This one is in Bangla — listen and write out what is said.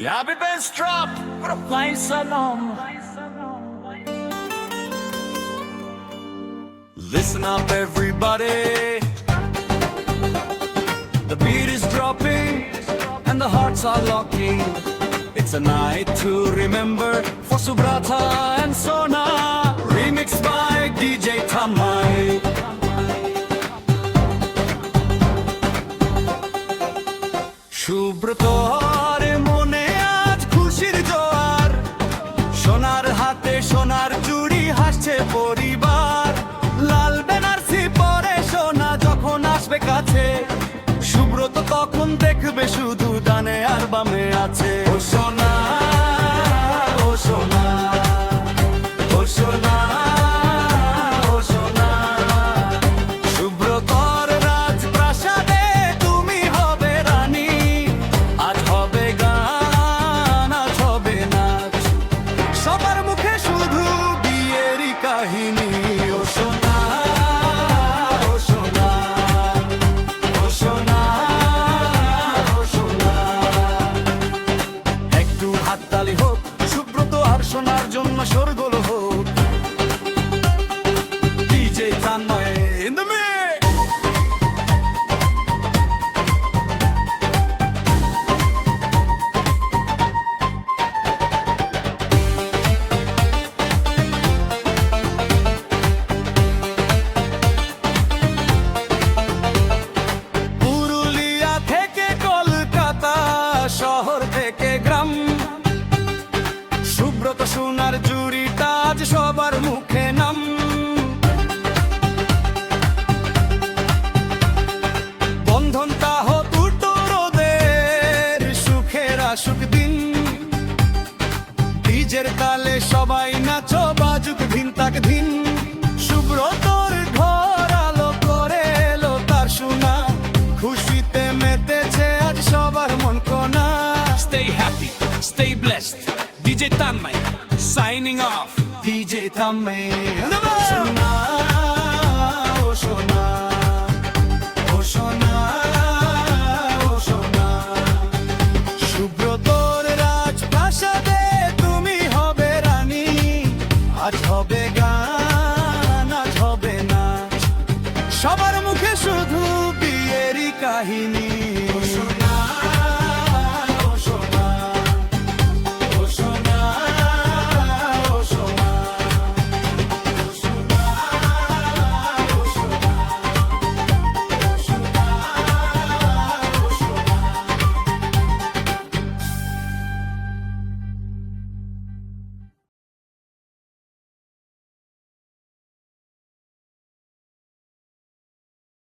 Ja, vi best drop for a flight salon. Listen up, everybody. The beat is dropping and the hearts are locking. It's a night to remember for Subrata and Sona. Remixed by DJ Tamai. Subrata রে মনে আজ খুশির জোয়ার, সোনার হাতে সোনার চুড়ি, হাসছে পরিবার। লাল বেনারসি পরে সোনা যখন আসবে কাছে, সুব্রত তখন দেখবে শুধু ডানে আর বামে আছে। ও সোনা, ও সোনা, ও সোনা, ও সোনা। সুব্রতর রাজপ্রাসাদে তুমি হবে রানী। আজ হবে গান, আজ হবে নাচ, সবার মুখে শুধু বিয়েরই কাহিনী। ও সোনা, ও সোনা, ও সোনা, ও সোনা। একটু হাততালি হোক সুব্রত আর সোনার জন্য, শোরগোল হোক। DJ Tanmay in the mix. Purulia থেকে কলকাতা, শহর থেকে গ্রাম, সুব্রত সোনার জুড়িটা আজ সবার মুখে নাম। বন্ধনটা হোক দুটো রোদের, সুখের আসুক দিন। ডিজের তালে সবাই নাচো, বাজুক ধিন তাক ধিন। সুব্রতর ঘর আলো করে এলো তার সোনা, খুশিতে মেতেছে আজ সবার মন কোনা। Stay happy, stay blessed. DJ Tanmay signing off. DJ Tamay